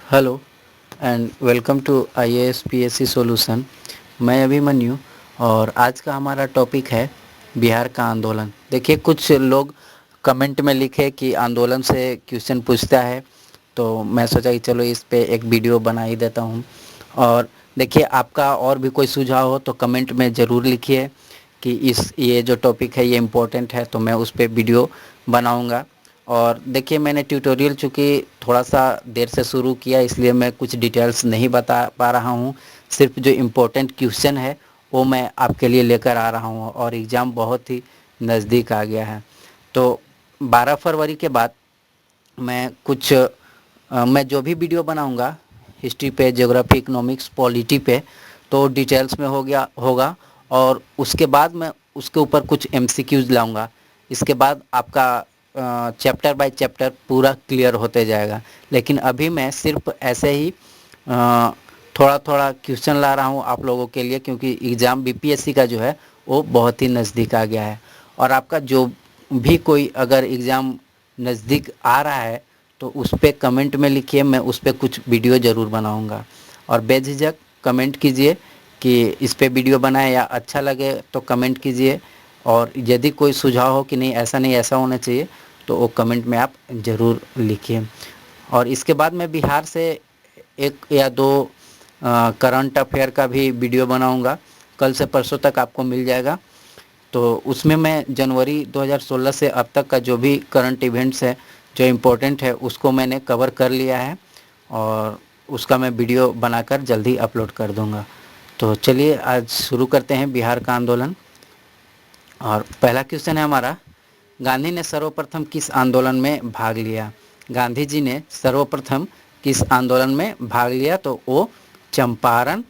Hello and welcome to IAS PSC solution. मैं अभिमन्यु और आज का हमारा टॉपिक है बिहार का आंदोलन। देखिए, कुछ लोग कमेंट में लिखे कि आंदोलन से क्वेश्चन पूछता है, तो मैं सोचा कि चलो इस पे एक वीडियो बना ही देता हूँ। और देखिए, आपका और भी कोई सुझाव हो तो कमेंट में ज़रूर लिखिए कि ये जो टॉपिक है ये इम्पोर्टेंट है, तो मैं उस पर वीडियो बनाऊँगा। और देखिए, मैंने ट्यूटोरियल चूँकि थोड़ा सा देर से शुरू किया, इसलिए मैं कुछ डिटेल्स नहीं बता पा रहा हूँ। सिर्फ जो इम्पोर्टेंट क्वेश्चन है वो मैं आपके लिए लेकर आ रहा हूँ, और एग्ज़ाम बहुत ही नज़दीक आ गया है। तो 12 फरवरी के बाद मैं जो भी वीडियो बनाऊँगा हिस्ट्री पे, ज्योग्राफी, इकोनॉमिक्स, पॉलिटी पे, तो डिटेल्स में हो गया होगा। और उसके बाद मैं उसके ऊपर कुछ एमसीक्यूज़ लाऊंगा। इसके बाद आपका चैप्टर बाय चैप्टर पूरा क्लियर होते जाएगा। लेकिन अभी मैं सिर्फ ऐसे ही थोड़ा थोड़ा क्वेश्चन ला रहा हूँ आप लोगों के लिए, क्योंकि एग्ज़ाम बीपीएससी का जो है वो बहुत ही नज़दीक आ गया है। और आपका जो भी कोई अगर एग्ज़ाम नज़दीक आ रहा है तो उस पर कमेंट में लिखिए, मैं उस पर कुछ वीडियो ज़रूर बनाऊंगा। और बेझिझक कमेंट कीजिए कि इस पे वीडियो बनाए, या अच्छा लगे तो कमेंट कीजिए। और यदि कोई सुझाव हो कि नहीं ऐसा होना चाहिए, तो वो कमेंट में आप ज़रूर लिखिए। और इसके बाद मैं बिहार से एक या दो करंट अफेयर का भी वीडियो बनाऊंगा। कल से परसों तक आपको मिल जाएगा। तो उसमें मैं जनवरी 2016 से अब तक का जो भी करंट इवेंट्स है, जो इम्पोर्टेंट है, उसको मैंने कवर कर लिया है, और उसका मैं वीडियो बनाकर जल्दी अपलोड कर दूंगा। तो चलिए आज शुरू करते हैं बिहार का आंदोलन। और पहला क्वेश्चन है हमारा, गांधी ने सर्वप्रथम किस आंदोलन में भाग लिया? गांधी जी ने सर्वप्रथम किस आंदोलन में भाग लिया? तो वो चंपारण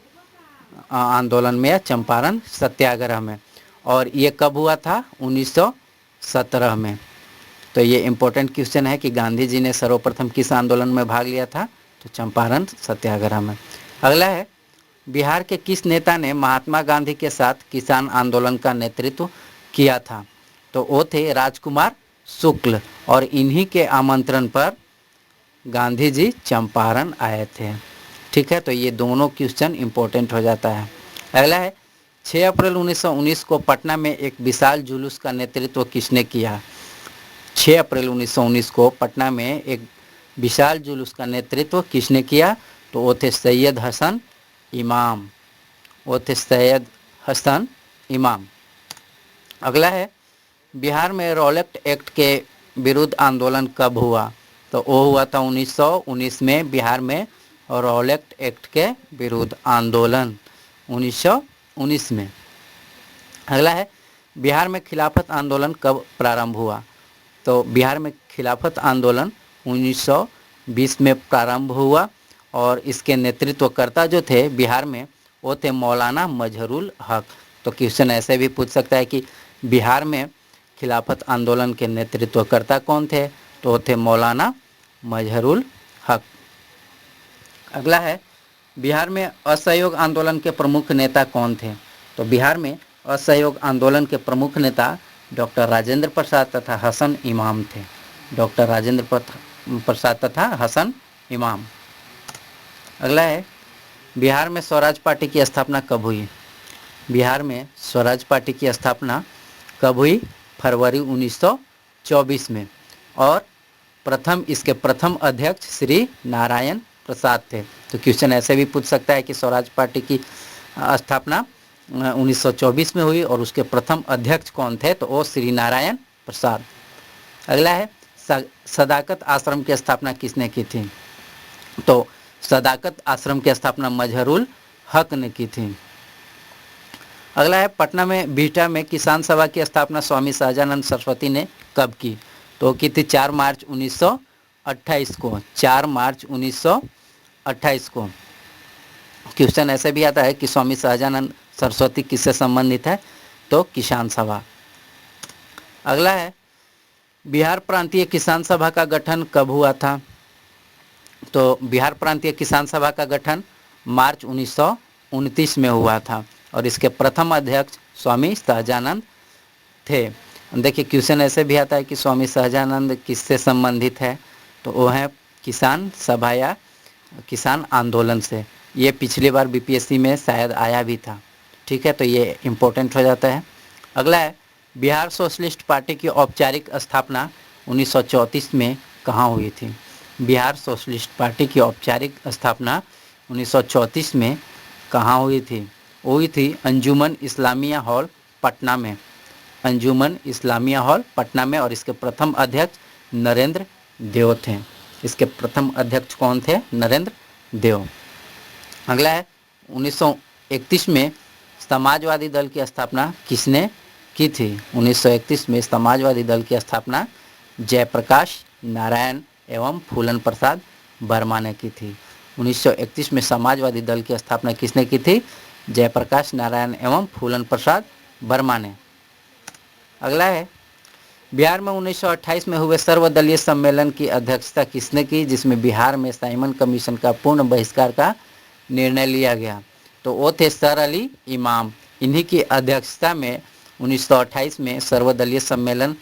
आंदोलन में, या चंपारण सत्याग्रह में। और ये कब हुआ था? 1917 में। तो ये इम्पोर्टेंट क्वेश्चन है कि गांधी जी ने सर्वप्रथम किस आंदोलन में भाग लिया था? तो चंपारण सत्याग्रह में। अगला है, बिहार के किस नेता ने महात्मा गांधी के साथ किसान आंदोलन का नेतृत्व किया था? तो वो थे राजकुमार शुक्ल, और इन्हीं के आमंत्रण पर गांधी जी चंपारण आए थे। ठीक है, तो ये दोनों क्वेश्चन इम्पोर्टेंट हो जाता है। अगला है, 6 अप्रैल 1919 को पटना में एक विशाल जुलूस का नेतृत्व किसने किया? 6 अप्रैल 1919 को पटना में एक विशाल जुलूस का नेतृत्व किसने किया? तो वो थे सैयद हसन इमाम। वो थे सैयद हसन इमाम। अगला है, बिहार में रॉलेट एक्ट के विरुद्ध आंदोलन कब हुआ? तो वो हुआ था 1919 में। बिहार में रॉलेट एक्ट के विरुद्ध आंदोलन 1919 में। अगला है, बिहार में खिलाफत आंदोलन कब प्रारंभ हुआ? तो बिहार में खिलाफत आंदोलन 1920 में प्रारंभ हुआ, और इसके नेतृत्वकर्ता जो थे बिहार में वो थे मौलाना मजहरुल हक। तो क्वेश्चन ऐसे भी पूछ सकता है कि बिहार में खिलाफत आंदोलन के नेतृत्वकर्ता कौन थे? तो वो थे मौलाना मजहरुल हक। अगला है, बिहार में असहयोग आंदोलन के प्रमुख नेता कौन थे? तो बिहार में असहयोग आंदोलन के प्रमुख नेता डॉक्टर राजेंद्र प्रसाद तथा हसन इमाम थे। डॉक्टर राजेंद्र प्रसाद तथा हसन इमाम। अगला है, बिहार में स्वराज पार्टी की स्थापना कब हुई? बिहार में स्वराज पार्टी की स्थापना कब हुई? फरवरी 1924 में। और इसके प्रथम अध्यक्ष श्री नारायण प्रसाद थे। तो क्वेश्चन ऐसे भी पूछ सकता है कि स्वराज पार्टी की स्थापना 1924 में हुई, और उसके प्रथम अध्यक्ष कौन थे? तो वो श्री नारायण प्रसाद। अगला है, सदाकत आश्रम की स्थापना किसने की थी? तो सदाकत आश्रम की स्थापना मजहरुल हक ने की थी। अगला है, पटना में बिहटा में किसान सभा की स्थापना स्वामी सहजानंद सरस्वती ने कब की? तो की थी 4 मार्च 1928 को। 4 मार्च 1928 को। क्वेश्चन ऐसे भी आता है कि स्वामी सहजानंद सरस्वती किससे संबंधित है? तो किसान सभा। अगला है, बिहार प्रांतीय किसान सभा का गठन कब हुआ था? तो बिहार प्रांतीय किसान सभा का गठन मार्च 1929 में हुआ था, और इसके प्रथम अध्यक्ष स्वामी सहजानंद थे। देखिए, क्वेश्चन ऐसे भी आता है कि स्वामी सहजानंद किससे संबंधित है? तो वो है किसान सभा या किसान आंदोलन से। ये पिछली बार बीपीएससी में शायद आया भी था। ठीक है, तो ये इम्पोर्टेंट हो जाता है। अगला है, बिहार सोशलिस्ट पार्टी की औपचारिक स्थापना 1934 में कहाँ हुई थी? बिहार सोशलिस्ट पार्टी की औपचारिक स्थापना 1934 में कहाँ हुई थी? हुई थी अंजुमन इस्लामिया हॉल पटना में। अंजुमन इस्लामिया हॉल पटना में, और इसके प्रथम अध्यक्ष नरेंद्र देव थे। इसके प्रथम अध्यक्ष कौन थे? नरेंद्र देव। अगला है, 1931 में समाजवादी दल की स्थापना किसने की थी? 1931 में समाजवादी दल की स्थापना जयप्रकाश नारायण एवं फूलन प्रसाद वर्मा ने की थी। 1931 में समाजवादी दल की स्थापना किसने की थी? जयप्रकाश नारायण एवं फूलन प्रसाद वर्मा ने। अगला है, बिहार में 1928 में हुए सर्वदलीय सम्मेलन की अध्यक्षता किसने की, जिसमें बिहार में साइमन कमीशन का पूर्ण बहिष्कार का निर्णय लिया गया? तो वो थे सर अली इमाम। इन्हीं की अध्यक्षता में 1928 में सर्वदलीय सम्मेलन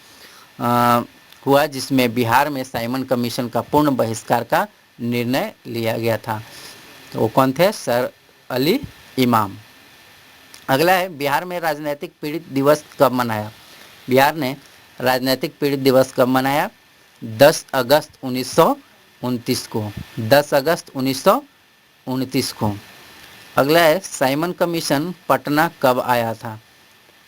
हुआ, जिसमें बिहार में साइमन कमीशन का पूर्ण बहिष्कार का निर्णय लिया गया था। तो वो कौन थे? सर अली इमाम। अगला है, बिहार में राजनीतिक पीड़ित दिवस कब मनाया? बिहार ने राजनीतिक पीड़ित दिवस कब मनाया? 10 अगस्त 1929 को। 10 अगस्त 1929 को। अगला है, साइमन कमीशन पटना कब आया था?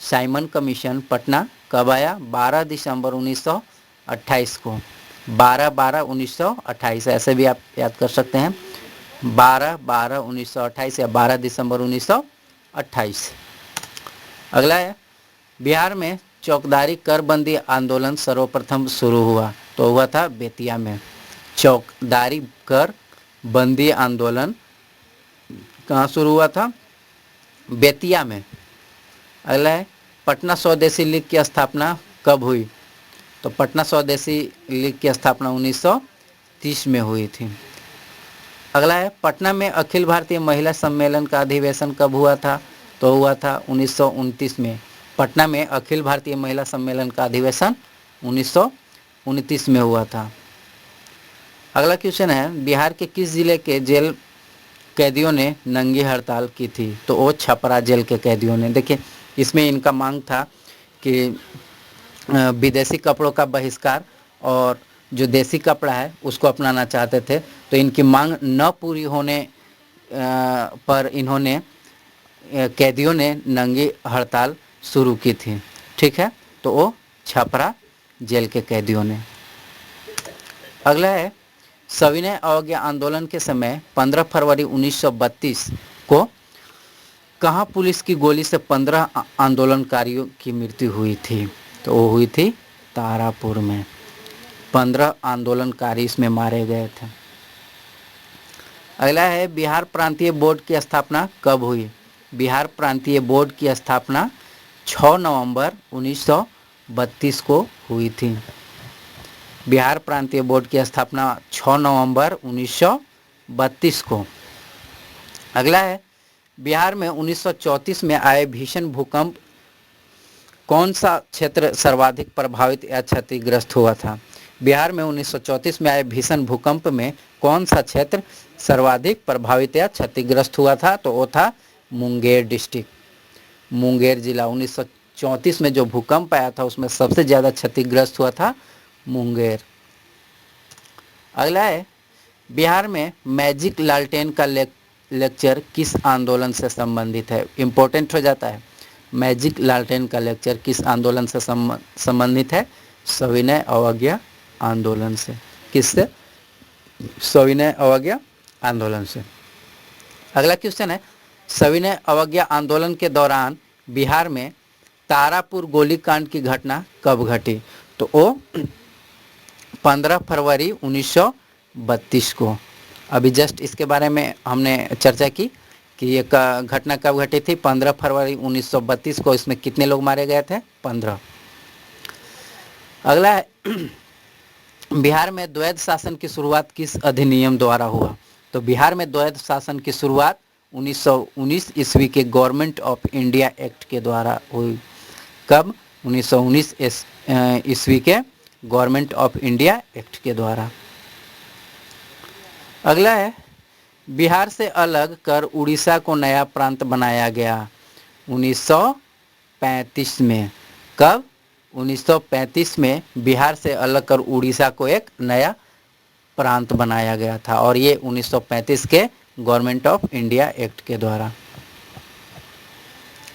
साइमन कमीशन पटना कब आया? 12 दिसंबर 1928 को। 12/12/1928 ऐसे भी आप याद कर सकते हैं, 12/12/1928 या 12 दिसंबर 1928। अगला है, बिहार में चौकदारी करबंदी आंदोलन सर्वप्रथम शुरू हुआ, तो हुआ था बेतिया में। चौकदारी कर बंदी आंदोलन कहाँ शुरू हुआ था? बेतिया में। अगला है, पटना स्वदेशी लीग की स्थापना कब हुई? तो पटना स्वदेशी लीग की स्थापना 1930 में हुई थी। अगला है, पटना में अखिल भारतीय महिला सम्मेलन का अधिवेशन कब हुआ था? तो हुआ था 1929 में। पटना में अखिल भारतीय महिला सम्मेलन का अधिवेशन 1929 में हुआ था। अगला क्वेश्चन है, बिहार के किस जिले के जेल कैदियों ने नंगी हड़ताल की थी? तो वो छपरा जेल के कैदियों ने। देखिए, इसमें इनका मांग था कि विदेशी कपड़ों का बहिष्कार और जो देसी कपड़ा है उसको अपनाना चाहते थे। तो इनकी मांग न पूरी होने पर इन्होंने कैदियों ने नंगी हड़ताल शुरू की थी। ठीक है, तो वो छपरा जेल के कैदियों ने। अगला है, सविनय अवज्ञा आंदोलन के समय 15 फरवरी 1932 को कहाँ पुलिस की गोली से 15 आंदोलनकारियों की मृत्यु हुई थी? तो वो हुई थी तारापुर में। 15 आंदोलनकारी इसमें मारे गए थे। अगला है, बिहार प्रांतीय बोर्ड की स्थापना कब हुई? बिहार प्रांतीय बोर्ड की स्थापना 6 नवंबर 1932 को हुई थी। बिहार प्रांतीय बोर्ड की स्थापना 6 नवंबर 1932 को। अगला है, बिहार में 1934 में आए भीषण भूकंप कौन सा क्षेत्र सर्वाधिक प्रभावित या क्षतिग्रस्त हुआ था? बिहार में 1934 में आए भीषण भूकंप में कौन सा क्षेत्र सर्वाधिक प्रभावित या क्षतिग्रस्त हुआ था? तो वो था मुंगेर डिस्ट्रिक्ट। मुंगेर जिला 1934 में जो भूकंप आया था उसमें सबसे ज़्यादा क्षतिग्रस्त हुआ था मुंगेर। अगला है, बिहार में मैजिक लालटेन का लेक्चर किस आंदोलन से संबंधित है? इम्पोर्टेंट हो जाता है। मैजिक लालटेन का लेक्चर किस आंदोलन से संबंधित है? सविनय अवज्ञा आंदोलन से। किससे? सविनय अवज्ञा आंदोलन से। अगला क्वेश्चन है, सविनय अवज्ञा आंदोलन के दौरान बिहार में तारापुर गोलीकांड की घटना कब घटी? तो वो 15 फरवरी 1932 को। अभी जस्ट इसके बारे में हमने चर्चा की कि ये घटना कब घटी थी? 15 फरवरी 1932 को। इसमें कितने लोग मारे गए थे? 15। अगला है, बिहार में द्वैध शासन की शुरुआत किस अधिनियम द्वारा हुआ? तो बिहार में द्वैध शासन की शुरुआत 1919 ईस्वी के गवर्नमेंट ऑफ इंडिया एक्ट के द्वारा हुई। कब? 1919 ईस्वी के गवर्नमेंट ऑफ इंडिया एक्ट के द्वारा। अगला है, बिहार से अलग कर उड़ीसा को नया प्रांत बनाया गया 1935 में। कब? 1935 में बिहार से अलग कर उड़ीसा को एक नया प्रांत बनाया गया था और ये 1935 के गवर्नमेंट ऑफ इंडिया एक्ट के द्वारा।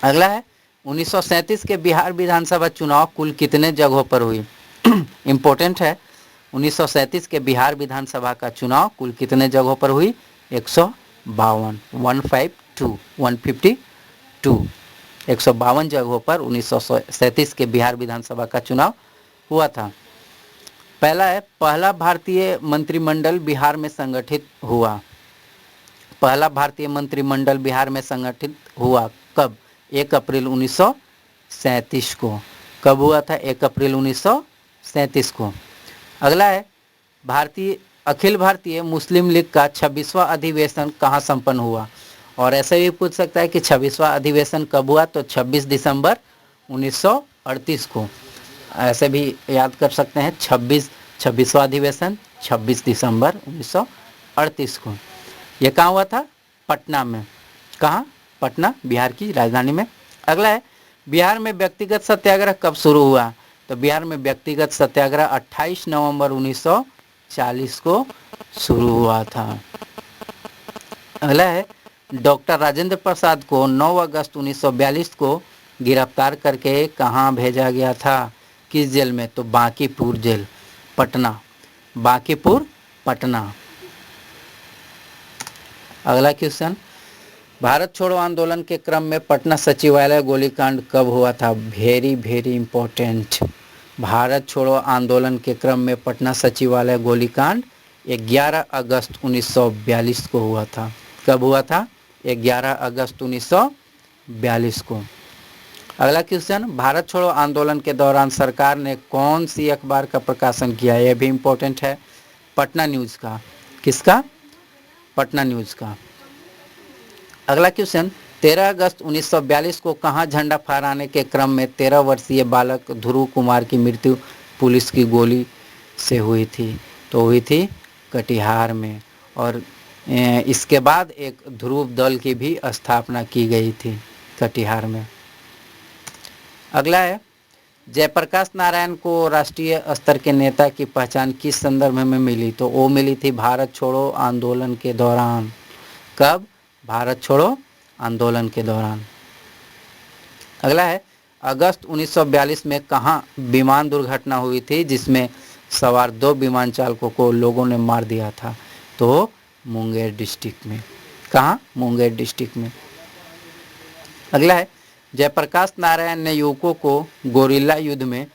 अगला है 1937 के बिहार विधानसभा चुनाव कुल कितने जगहों पर हुई? इम्पोर्टेंट है। 1937 के बिहार विधानसभा का चुनाव कुल कितने जगहों पर हुई? 152 जगहों पर 1937 के बिहार विधानसभा का चुनाव हुआ था। पहला है पहला भारतीय मंत्रिमंडल बिहार में संगठित हुआ। पहला भारतीय मंत्रिमंडल बिहार में संगठित हुआ कब? 1 अप्रैल 1937 को। कब हुआ था? 1 अप्रैल 1937 को। अगला है अखिल भारतीय मुस्लिम लीग का 26वां अधिवेशन कहाँ संपन्न हुआ? और ऐसे भी पूछ सकता है कि 26वां अधिवेशन कब हुआ? तो 26 दिसंबर 1938 को। ऐसे भी याद कर सकते हैं 26वां अधिवेशन 26 दिसंबर 1938 को। ये कहाँ हुआ था? पटना में। कहाँ? पटना, बिहार की राजधानी में। अगला है बिहार में व्यक्तिगत सत्याग्रह कब शुरू हुआ? तो बिहार में व्यक्तिगत सत्याग्रह 28 नवंबर 1940 को शुरू हुआ था। अगला है डॉक्टर राजेंद्र प्रसाद को 9 अगस्त 1942 को गिरफ्तार करके कहाँ भेजा गया था? किस जेल में? तो बांकीपुर जेल, पटना। बांकीपुर, पटना। अगला क्वेश्चन, भारत छोड़ो आंदोलन के क्रम में पटना सचिवालय गोलीकांड कब हुआ था? Very important. भारत छोड़ो आंदोलन के क्रम में पटना सचिवालय गोलीकांड 11 अगस्त 1942 को हुआ था। कब हुआ था? 11 अगस्त 1942 को। अगला क्वेश्चन, भारत छोड़ो आंदोलन के दौरान सरकार ने कौन सी अखबार का प्रकाशन किया? यह भी इम्पोर्टेंट है। पटना न्यूज़ का। किसका? पटना न्यूज़ का। अगला क्वेश्चन, 13 अगस्त 1942 को कहां झंडा फहराने के क्रम में 13 वर्षीय बालक ध्रुव कुमार की मृत्यु पुलिस की गोली से हुई थी? तो हुई थी कटिहार में। और इसके बाद एक ध्रुव दल की भी स्थापना की गई थी कटिहार में। अगला है जयप्रकाश नारायण को राष्ट्रीय स्तर के नेता की पहचान किस संदर्भ में मिली? तो वो मिली थी भारत छोड़ो आंदोलन के दौरान। कब? भारत छोड़ो आंदोलन के दौरान। अगला है अगस्त 1942 में कहाँ विमान दुर्घटना हुई थी जिसमें सवार 2 विमान चालकों को लोगों ने मार दिया था? तो मुंगेर डिस्ट्रिक्ट में। कहाँ? मुंगेर डिस्ट्रिक्ट में। अगला है जयप्रकाश नारायण ने युवकों को गोरिल्ला युद्ध में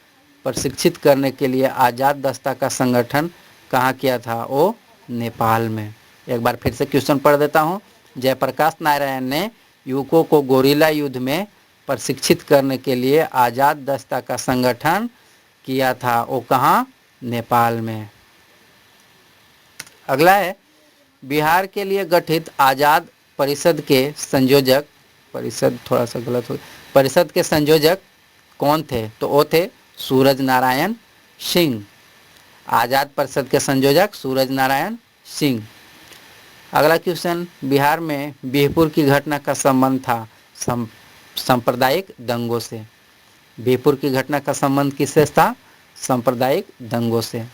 प्रशिक्षित करने के लिए आज़ाद दस्ता का संगठन कहाँ किया था? वो नेपाल में। एक बार फिर से क्वेश्चन पढ़ देता हूँ। जयप्रकाश नारायण ने युवकों को गोरिल्ला युद्ध में प्रशिक्षित करने के लिए आज़ाद दस्ता का संगठन किया था। वो कहाँ? नेपाल में। अगला है बिहार के लिए गठित आज़ाद परिषद के संयोजक, परिषद थोड़ा सा गलत हो, परिषद के संयोजक कौन थे? तो वो थे सूरज नारायण सिंह। आज़ाद परिषद के संयोजक सूरज नारायण सिंह। अगला क्वेश्चन, बिहार में बिहपुर की घटना का संबंध था सांप्रदायिक दंगों से। बिहपुर की घटना का संबंध किससे था? सांप्रदायिक दंगों से।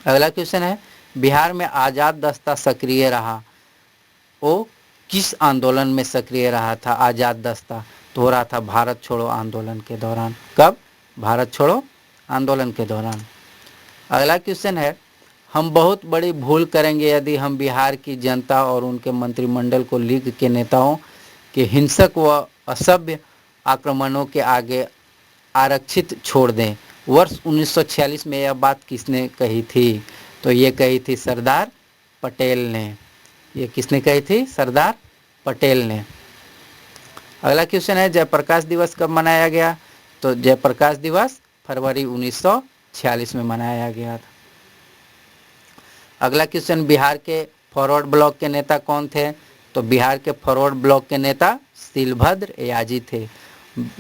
अगला क्वेश्चन है बिहार में आज़ाद दस्ता सक्रिय रहा, वो किस आंदोलन में सक्रिय रहा था आज़ाद दस्ता? तो हो रहा था भारत छोड़ो आंदोलन के दौरान। कब? भारत छोड़ो आंदोलन के दौरान। अगला क्वेश्चन है हम बहुत बड़ी भूल करेंगे यदि हम बिहार की जनता और उनके मंत्रिमंडल को लीग के नेताओं के हिंसक व असभ्य आक्रमणों के आगे आरक्षित छोड़ दें। वर्ष 1946 में यह बात किसने कही थी? तो ये कही थी सरदार पटेल ने। ये किसने कही थी? सरदार पटेल ने। अगला क्वेश्चन है जयप्रकाश दिवस कब मनाया गया? तो जयप्रकाश दिवस फरवरी 1946 में मनाया गया था। अगला क्वेश्चन, बिहार के फॉरवर्ड ब्लॉक के नेता कौन थे? तो बिहार के फॉरवर्ड ब्लॉक के नेता शिलभद्र याजी थे,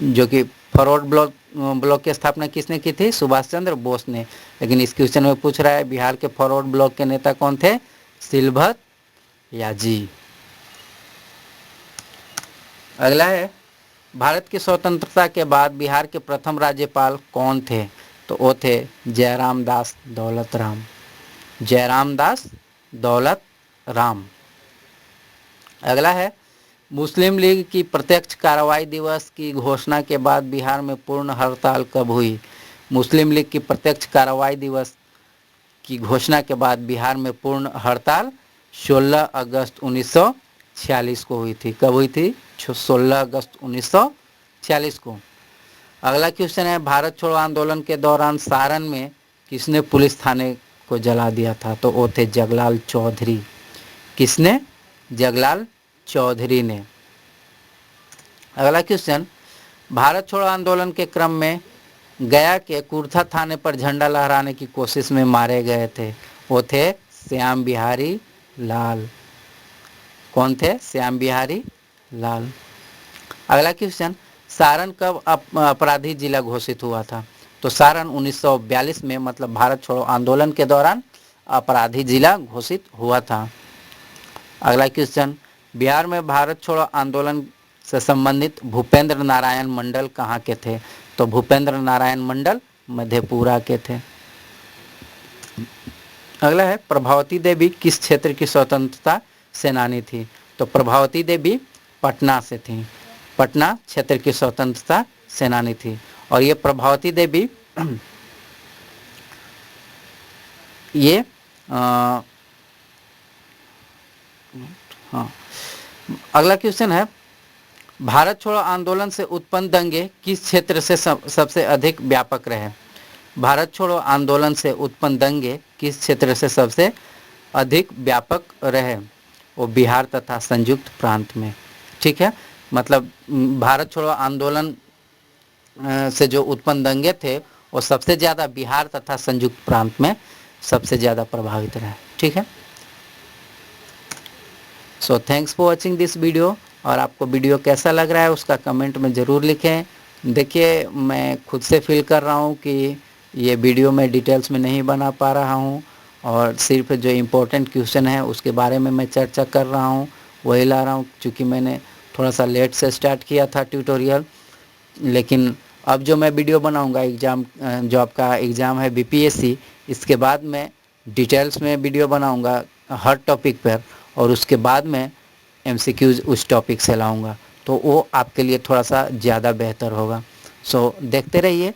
जो कि फॉरवर्ड ब्लॉक की स्थापना किसने की थी? सुभाष चंद्र बोस ने। लेकिन इस क्वेश्चन में पूछ रहा है बिहार के फॉरवर्ड ब्लॉक के नेता कौन थे? शिलभद्र या जी। अगला है, भारत की स्वतंत्रता के बाद बिहार के प्रथम राज्यपाल कौन थे? तो वो थे जयराम दास दौलत राम। जयराम दास दौलत राम। अगला है, मुस्लिम लीग की प्रत्यक्ष कार्रवाई दिवस की घोषणा के बाद बिहार में पूर्ण हड़ताल कब हुई? मुस्लिम लीग की प्रत्यक्ष कार्रवाई दिवस की घोषणा के बाद बिहार में पूर्ण हड़ताल 16 अगस्त 1946 को हुई थी। कब हुई थी? 16 अगस्त 1946 को। अगला क्वेश्चन है, भारत छोड़ो आंदोलन के दौरान सारण में किसने पुलिस थाने को जला दिया था? तो वो थे जगलाल चौधरी। किसने? जगलाल चौधरी ने। अगला क्वेश्चन, भारत छोड़ो आंदोलन के क्रम में गया के कुर्था थाने पर झंडा लहराने की कोशिश में मारे गए थे, वो थे श्याम बिहारी लाल। कौन थे? श्याम बिहारी लाल। अगला क्वेश्चन, सारण कब अपराधी जिला घोषित हुआ था? तो सारण 1942 में, मतलब भारत छोड़ो आंदोलन के दौरान अपराधी जिला घोषित हुआ था। अगला क्वेश्चन, बिहार में भारत छोड़ो आंदोलन से संबंधित भूपेंद्र नारायण मंडल कहाँ के थे? तो भूपेंद्र नारायण मंडल मधेपुरा के थे। अगला है, प्रभावती देवी किस क्षेत्र की स्वतंत्रता सेनानी थी? तो प्रभावती देवी पटना से थी। पटना क्षेत्र की स्वतंत्रता सेनानी थी। और ये प्रभावती देवी ये हाँ, अगला क्वेश्चन है, भारत छोड़ो आंदोलन से उत्पन्न दंगे किस क्षेत्र से सबसे अधिक व्यापक रहे? भारत छोड़ो आंदोलन से उत्पन्न दंगे किस क्षेत्र से सबसे अधिक व्यापक रहे? वो बिहार तथा संयुक्त प्रांत में। ठीक है, मतलब भारत छोड़ो आंदोलन से जो उत्पन्न दंगे थे वो सबसे ज़्यादा बिहार तथा संयुक्त प्रांत में सबसे ज़्यादा प्रभावित रहे। ठीक है, so thanks for watching this video. और आपको वीडियो कैसा लग रहा है उसका कमेंट में ज़रूर लिखें। देखिए, मैं खुद से फील कर रहा हूँ कि ये वीडियो मैं डिटेल्स में नहीं बना पा रहा हूँ, और सिर्फ जो इम्पोर्टेंट क्वेश्चन है उसके बारे में मैं चर्चा कर रहा हूँ, वही ला रहा हूँ। क्योंकि मैंने थोड़ा सा लेट से स्टार्ट किया था ट्यूटोरियल, लेकिन अब जो मैं वीडियो बनाऊँगा एग्ज़ाम, जो आपका एग्ज़ाम है BPSC, इसके बाद मैं डिटेल्स में वीडियो बनाऊँगा हर टॉपिक पर, और उसके बाद मैं MCQs उस टॉपिक से लाऊंगा, तो वो आपके लिए थोड़ा सा ज़्यादा बेहतर होगा। सो देखते रहिए,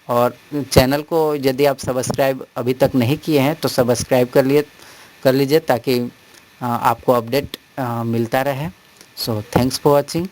और चैनल को यदि आप सब्सक्राइब अभी तक नहीं किए हैं तो सब्सक्राइब कर लीजिए ताकि आपको अपडेट मिलता रहे। So thanks for watching.